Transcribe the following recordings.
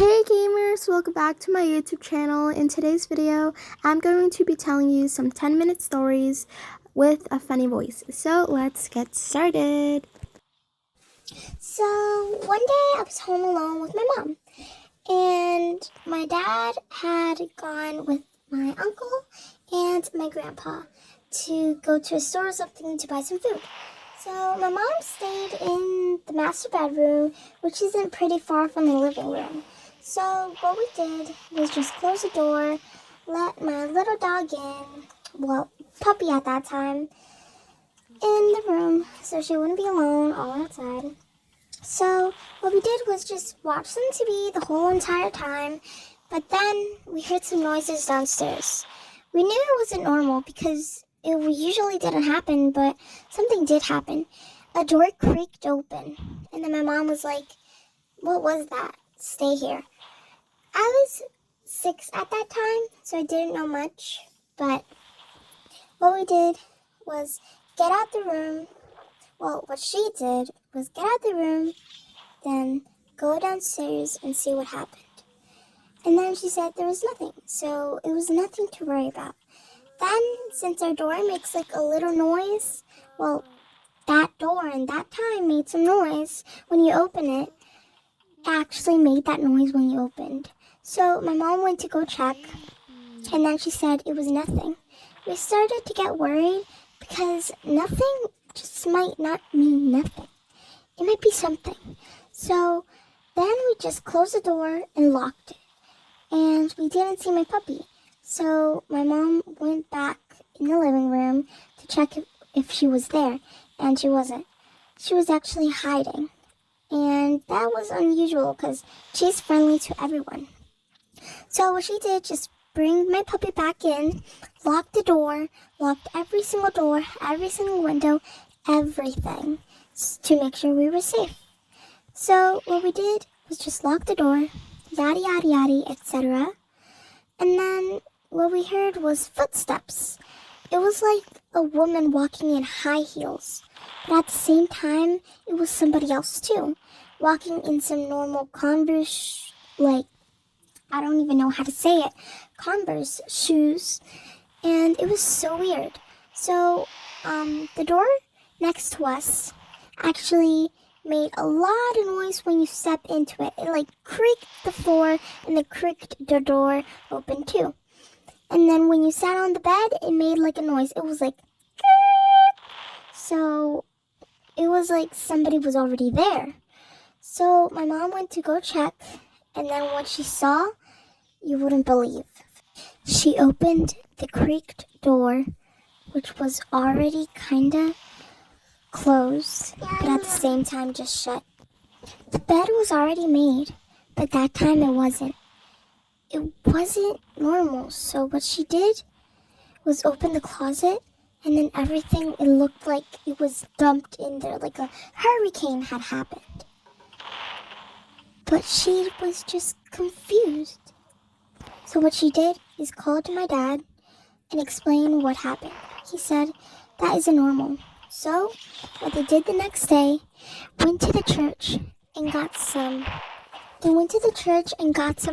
Hey gamers, welcome back to my YouTube channel. In today's video, I'm going to be telling you some 10-minute stories with a funny voice. So let's get started. So one day I was home alone with my mom, and my dad had gone with my uncle and my grandpa to go to a store or something to buy some food. So my mom stayed in the master bedroom, which isn't pretty far from the living room. So what we did was just close the door, let my little dog in, well, puppy at that time, in the room so she wouldn't be alone all outside. So what we did was just watch some TV the whole entire time, but then we heard some noises downstairs. We knew it wasn't normal because it usually didn't happen, but something did happen. A door creaked open, and then my mom was like, "What was that? Stay here." I was 6 at that time, so I didn't know much, but what we did was get out the room. Well, what she did was get out the room, then go downstairs and see what happened. And then she said there was nothing, so it was nothing to worry about. Then, since our door makes like a little noise, well, that door in that time made some noise when you open it. It actually made that noise when you opened. So my mom went to go check, and then she said it was nothing. We started to get worried because nothing just might not mean nothing. It might be something. So then we just closed the door and locked it. And we didn't see my puppy. So my mom went back in the living room to check if she was there. And she wasn't. She was actually hiding. And that was unusual because she's friendly to everyone. So what she did, just bring my puppy back in, locked the door, locked every single door, every single window, everything to make sure we were safe. So what we did was just lock the door, yada yada yada, etc. And then what we heard was footsteps. It was like a woman walking in high heels, but at the same time, it was somebody else too, walking in some normal Converse, like, I don't even know how to say it, Converse shoes, and it was so weird. So, the door next to us actually made a lot of noise when you step into it. It like creaked the floor and then creaked the door open too. And then when you sat on the bed, it made like a noise. It was like, so it was like somebody was already there. So my mom went to go check, and then what she saw, you wouldn't believe. She opened the creaked door, which was already kinda closed, but at the same time just shut. The bed was already made, but that time it wasn't. It wasn't normal, so what she did was open the closet, and then everything, it looked like it was dumped in there, like a hurricane had happened. But she was just confused. So what she did is call to my dad and explain what happened. He said, that isn't normal. So what they did the next day, went to the church and got some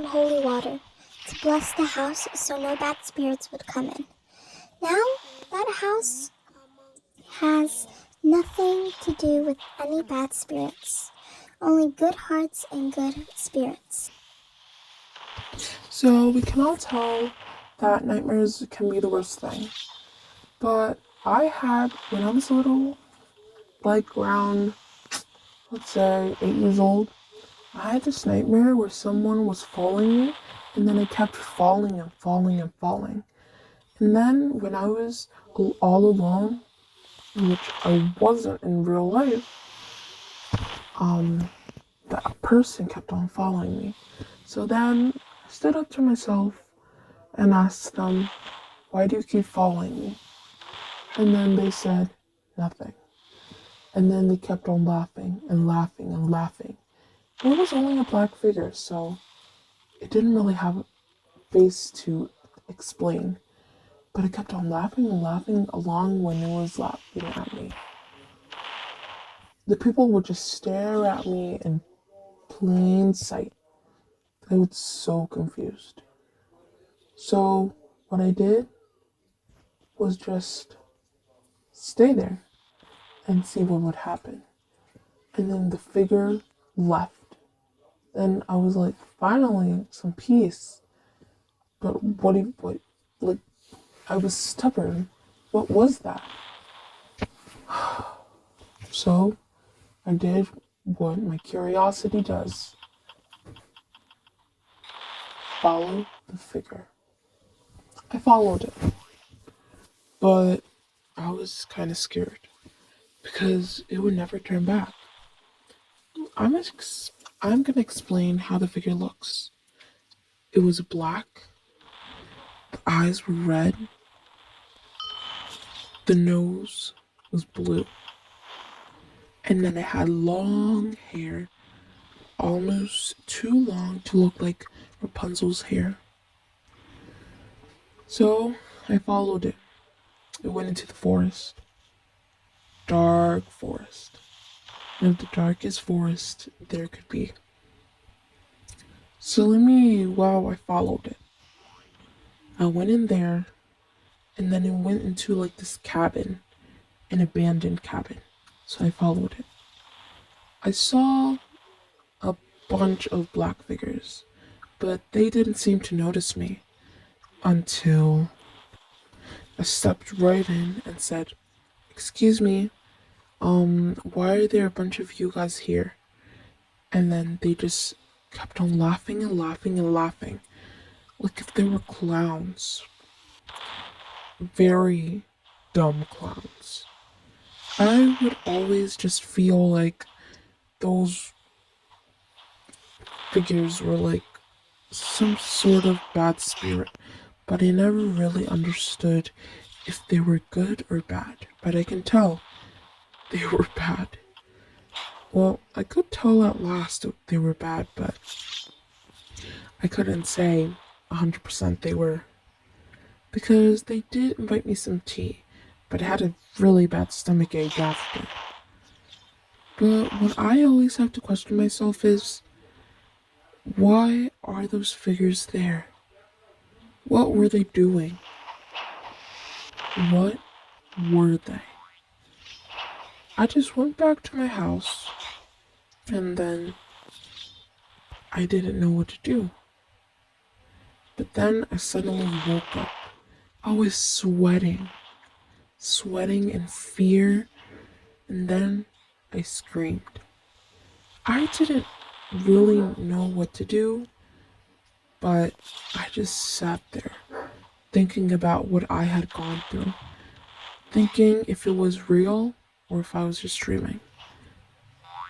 holy water to bless the house so no bad spirits would come in. Now, that house has nothing to do with any bad spirits, only good hearts and good spirits. So we can all tell that nightmares can be the worst thing. But I had, when I was little, like around, let's say, 8 years old, I had this nightmare where someone was following me, and then it kept falling and falling and falling. And then when I was all alone, which I wasn't in real life, that person kept on following me. So then I stood up to myself and asked them, why do you keep following me? And then they said, nothing. And then they kept on laughing and laughing and laughing. And it was only a black figure, so it didn't really have a face to explain. But it kept on laughing and laughing along when it was laughing at me. The people would just stare at me in plain sight. I was so confused. So what I did was just stay there and see what would happen. And then the figure left. And I was like, finally, some peace. But like, I was stubborn. What was that? So I did what my curiosity does, follow the figure. I followed it, but I was kind of scared because it would never turn back. I'm gonna explain how the figure looks. It was black, the eyes were red, the nose was blue, and then it had long hair, almost too long to look like Rapunzel's hair. So I followed it. It went into the forest, dark forest, one of the darkest forests there could be. So I followed it. I went in there, and then it went into like this cabin, an abandoned cabin. So I followed it. I saw a bunch of black figures, but they didn't seem to notice me until I stepped right in and said, "Excuse me, why are there a bunch of you guys here?" And then they just kept on laughing and laughing and laughing, like if they were clowns. Very dumb clowns. I would always just feel like those figures were like some sort of bad spirit, but I never really understood if they were good or bad. But I can tell they were bad. Well, I could tell at last that they were bad, but I couldn't say 100% they were. Because they did invite me some tea, but I had a really bad stomach ache after. But what I always have to question myself is, why are those figures there? What were they doing? What were they? I just went back to my house and then I didn't know what to do. But then I suddenly woke up. I was sweating in fear, and then I screamed. I didn't really know what to do, but I just sat there thinking about what I had gone through, thinking if it was real or if I was just dreaming.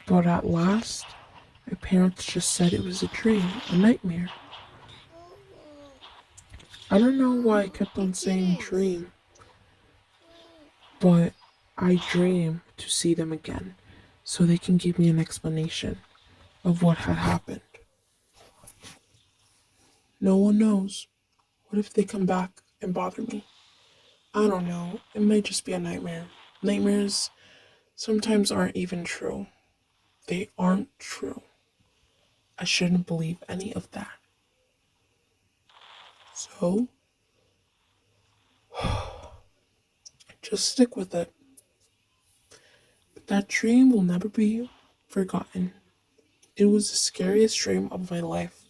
But at last, my parents just said it was a dream, a nightmare. I don't know why I kept on saying dream, but I dream to see them again so they can give me an explanation of what had happened. No one knows. What if they come back and bother me? I don't know. It might just be a nightmare. Nightmares sometimes aren't even true. They aren't true. I shouldn't believe any of that. So, just stick with it. But that dream will never be forgotten. It was the scariest dream of my life.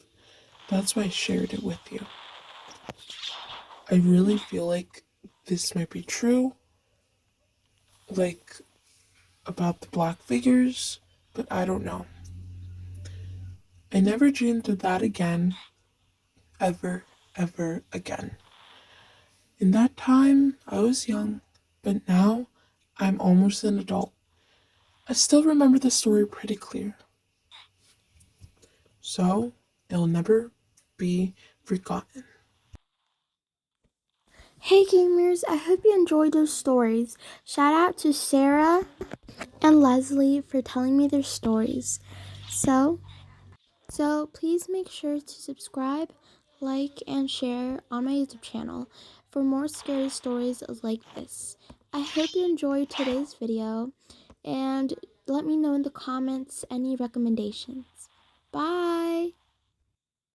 That's why I shared it with you. I really feel like this might be true, like about the black figures, but I don't know. I never dreamed of that again, ever, ever again. In that time, I was young, but now I'm almost an adult. I still remember the story pretty clear, so it'll never be forgotten. Hey gamers, I hope you enjoyed those stories. Shout out to Sarah and Leslie for telling me their stories. So please make sure to subscribe, like, and share on my YouTube channel for more scary stories like this. I hope you enjoyed today's video and let me know in the comments any recommendations. Bye!